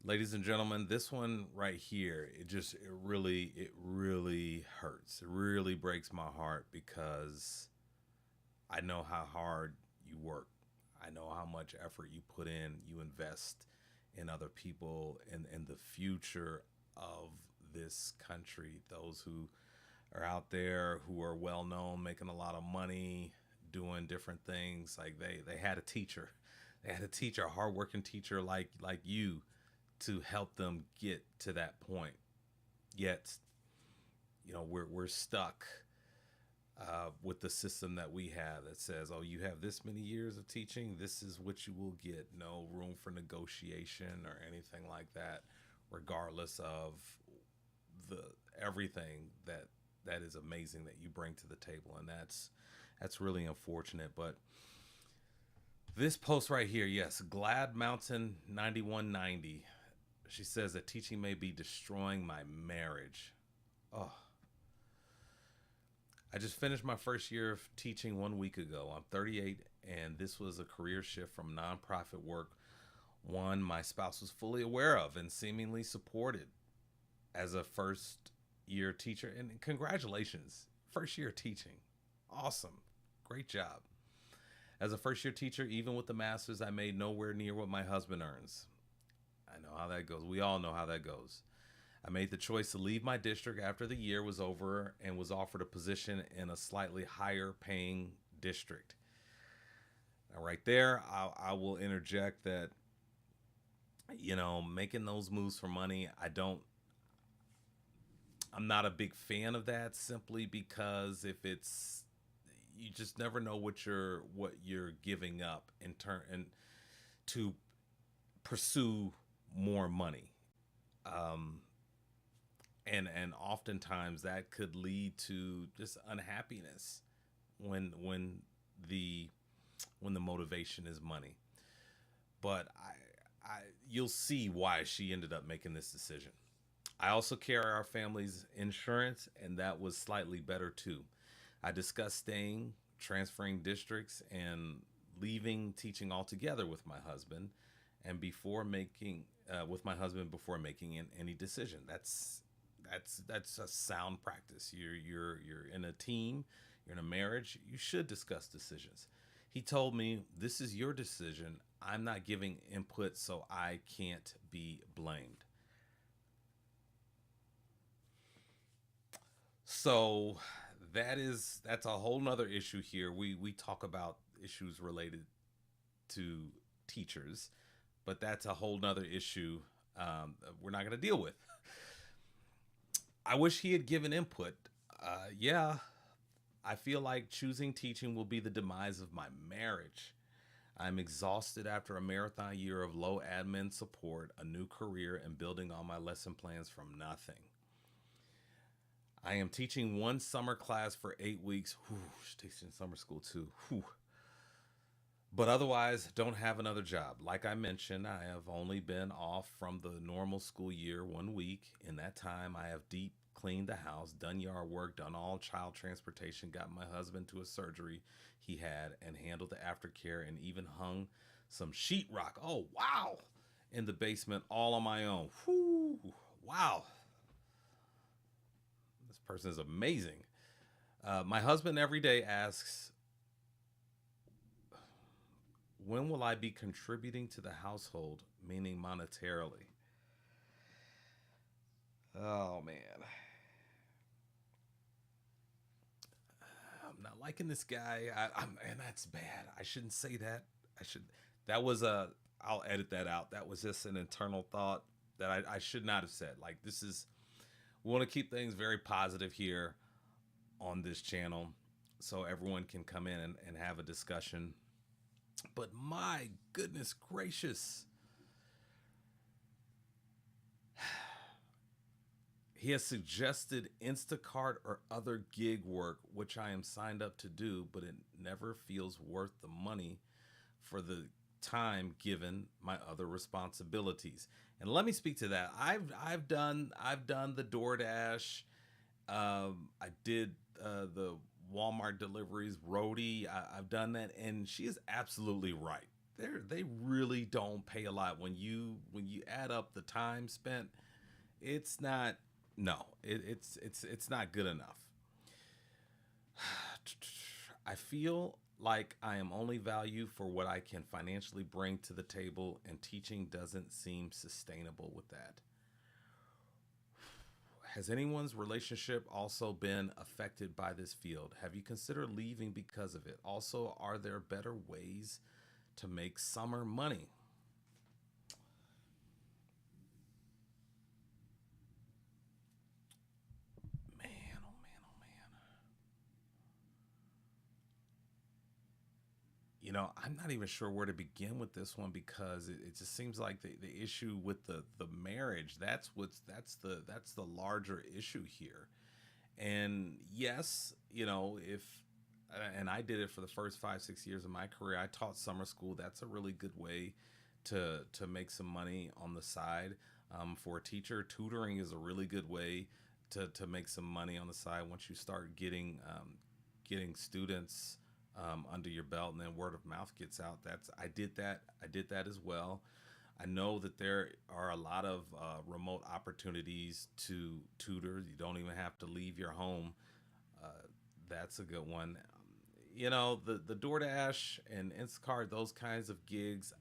Ladies and gentlemen, this one right here, it really hurts. It really breaks my heart because I know how hard you work. I know how much effort you put in, you invest in other people and in the future of this country. Those who are out there who are well known, making a lot of money, doing different things. Like they had a teacher. They had a teacher, a hardworking teacher like you to help them get to that point. Yet, we're stuck with the system that we have that says, "Oh, you have this many years of teaching. This is what you will get. No room for negotiation or anything like that, regardless of the everything that is amazing that you bring to the table." And that's really unfortunate. But this post right here, yes, Glad Mountain 9190. She says that teaching may be destroying my marriage. Oh, I just finished my first year of teaching 1 week ago. I'm 38, and this was a career shift from nonprofit work, one my spouse was fully aware of and seemingly supported as a first year teacher. And congratulations, first year teaching. Awesome. Great job. As a first year teacher, even with the master's, I made nowhere near what my husband earns. I know how that goes. We all know how that goes. I made the choice to leave my district after the year was over and was offered a position in a slightly higher paying district. Now, right there, I will interject that, making those moves for money, I'm not a big fan of that simply because if it's, you just never know what you're giving up in turn and to pursue more money. Um, and oftentimes that could lead to just unhappiness when the when the motivation is money. But I you'll see why she ended up making this decision. I also carry our family's insurance, and that was slightly better too. I discussed staying, transferring districts, and leaving teaching altogether with my husband, and before making with my husband before making any decision. That's a sound practice. You're in a team, you're in a marriage. You should discuss decisions. He told me, "This is your decision. I'm not giving input, so I can't be blamed." So that's a whole nother issue here. We talk about issues related to teachers, but that's a whole nother issue we're not going to deal with. I wish he had given input. Yeah, I feel like choosing teaching will be the demise of my marriage. I'm exhausted after a marathon year of low admin support, a new career, and building all my lesson plans from nothing. I am teaching one summer class for 8 weeks. Whew, she's teaching summer school too. Whew. But otherwise, don't have another job. Like I mentioned, I have only been off from the normal school year 1 week. In that time, I have deep cleaned the house, done yard work, done all child transportation, got my husband to a surgery he had, and handled the aftercare, and even hung some sheetrock. Oh, wow! In the basement all on my own. Whew, wow. This person is amazing. My husband every day asks, when will I be contributing to the household, meaning monetarily? Oh man, I'm not liking this guy. And that's bad. I shouldn't say that. I should. That was a. I'll edit that out. That was just an internal thought that I should not have said. Like this is. We want to keep things very positive here on this channel, so everyone can come in and have a discussion. But my goodness gracious, he has suggested Instacart or other gig work, which I am signed up to do, but it never feels worth the money for the time given my other responsibilities. And let me speak to that. I've done the DoorDash. I did the Walmart deliveries, Roadie. I've done that, and she is absolutely right. they really don't pay a lot when you add up the time spent. It's not, no, it's not good enough. I feel like I am only valued for what I can financially bring to the table, and teaching doesn't seem sustainable with that. Has anyone's relationship also been affected by this field? Have you considered leaving because of it? Also, are there better ways to make summer money? Man, oh man, oh man. I'm not even sure where to begin with this one because it just seems like the issue with the marriage, that's the larger issue here. And yes, if and I did it for the first 5 6 years of my career. I taught summer school. That's a really good way to make some money on the side. For a teacher, tutoring is a really good way to make some money on the side once you start getting students under your belt, and then word of mouth gets out. That's I did that as well. I know that there are a lot of remote opportunities to tutor. You don't even have to leave your home. Uh, that's a good one. The DoorDash and Instacart, those kinds of gigs.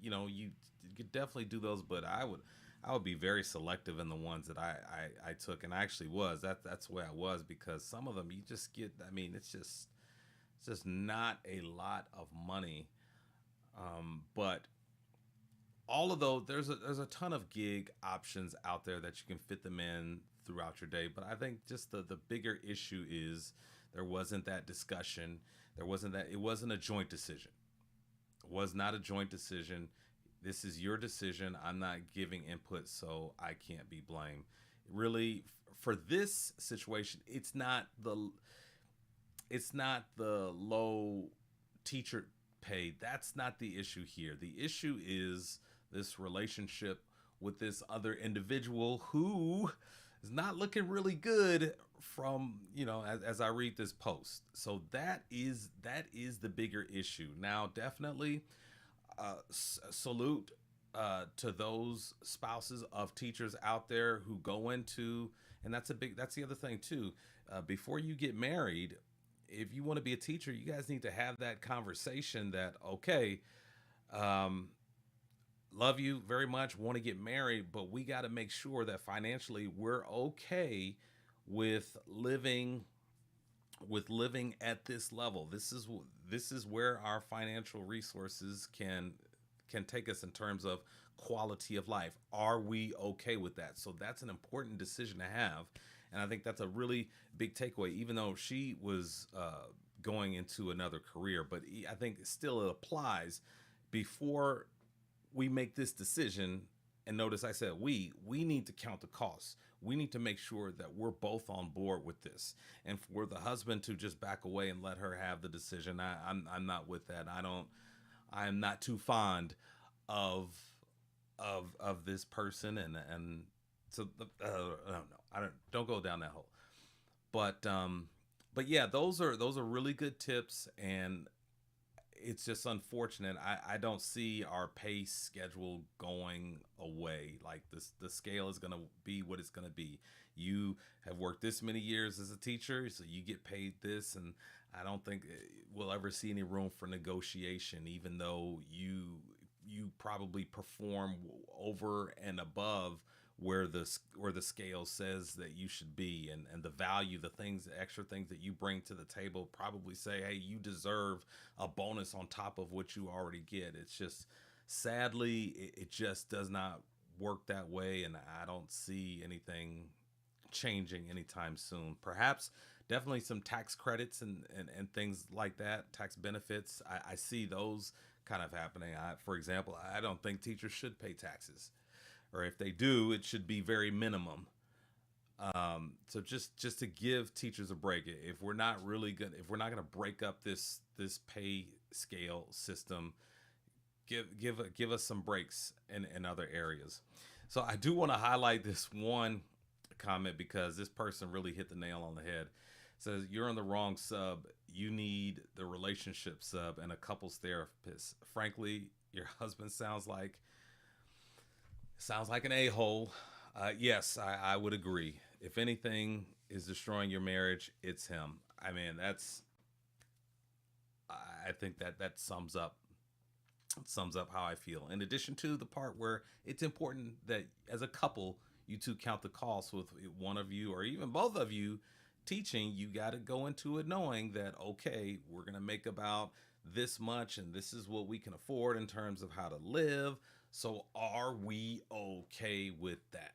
You could definitely do those, but I would be very selective in the ones that I took, and I actually was. That's the way I was because some of them you just get. I mean, it's just not a lot of money. But all of those, there's a ton of gig options out there that you can fit them in throughout your day. But I think just the bigger issue is there wasn't that discussion. It wasn't a joint decision. It was not a joint decision. This is your decision. I'm not giving input, so I can't be blamed. Really, for this situation, it's not the low teacher pay. That's not the issue here. The issue is this relationship with this other individual who is not looking really good from as I read this post. So that is the bigger issue. Now, definitely, salute to those spouses of teachers out there who go into, and that's the other thing too. Before you get married, if you want to be a teacher, you guys need to have that conversation that, okay, um, love you very much, want to get married, but we got to make sure that financially we're okay with living at this level. This is where our financial resources can take us in terms of quality of life. Are we okay with that? So that's an important decision to have, and I think that's a really big takeaway. Even though she was going into another career, but I think still it applies before we make this decision. And notice I said we need to count the costs. We need to make sure that we're both on board with this. And for the husband to just back away and let her have the decision, I'm not with that. I'm not too fond of this person, and so I don't know. I don't go down that hole. But yeah, those are really good tips, and it's just unfortunate. I don't see our pay schedule going away. Like the scale is gonna be what it's gonna be. You have worked this many years as a teacher, so you get paid this, and I don't think we'll ever see any room for negotiation. Even though you probably perform over and above where the scale says that you should be, and the value, the extra things that you bring to the table probably say, hey, you deserve a bonus on top of what you already get. It's just, sadly, it just does not work that way, and I don't see anything changing anytime soon. Perhaps definitely some tax credits and things like that, tax benefits. I see those kind of happening. For example, I don't think teachers should pay taxes, or if they do, it should be very minimum. So just to give teachers a break, if we're not going to break up this pay scale system, give us some breaks in other areas. So I do want to highlight this one comment because this person really hit the nail on the head. says you're on the wrong sub. You need the relationship sub and a couples therapist. Frankly, your husband sounds like an a-hole. Yes, I would agree. If anything is destroying your marriage, it's him. I mean, I think that sums up how I feel. In addition to the part where it's important that as a couple, you two count the costs with one of you or even both of you teaching, you got to go into it knowing that, okay, we're going to make about this much and this is what we can afford in terms of how to live. So are we okay with that?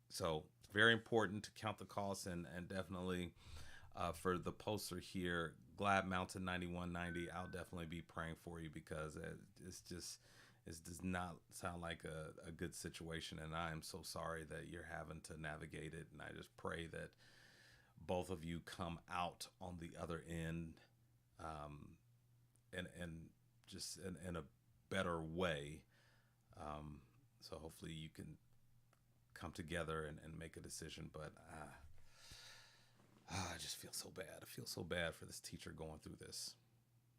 So very important to count the costs and definitely for the poster here, Glad Mountain 9190. I'll definitely be praying for you because it does not sound like a good situation, and I am so sorry that you're having to navigate it. And I just pray that both of you come out on the other end, um, and just in a better way. Um, so hopefully you can come together and make a decision. But I just feel so bad. I feel so bad for this teacher going through this.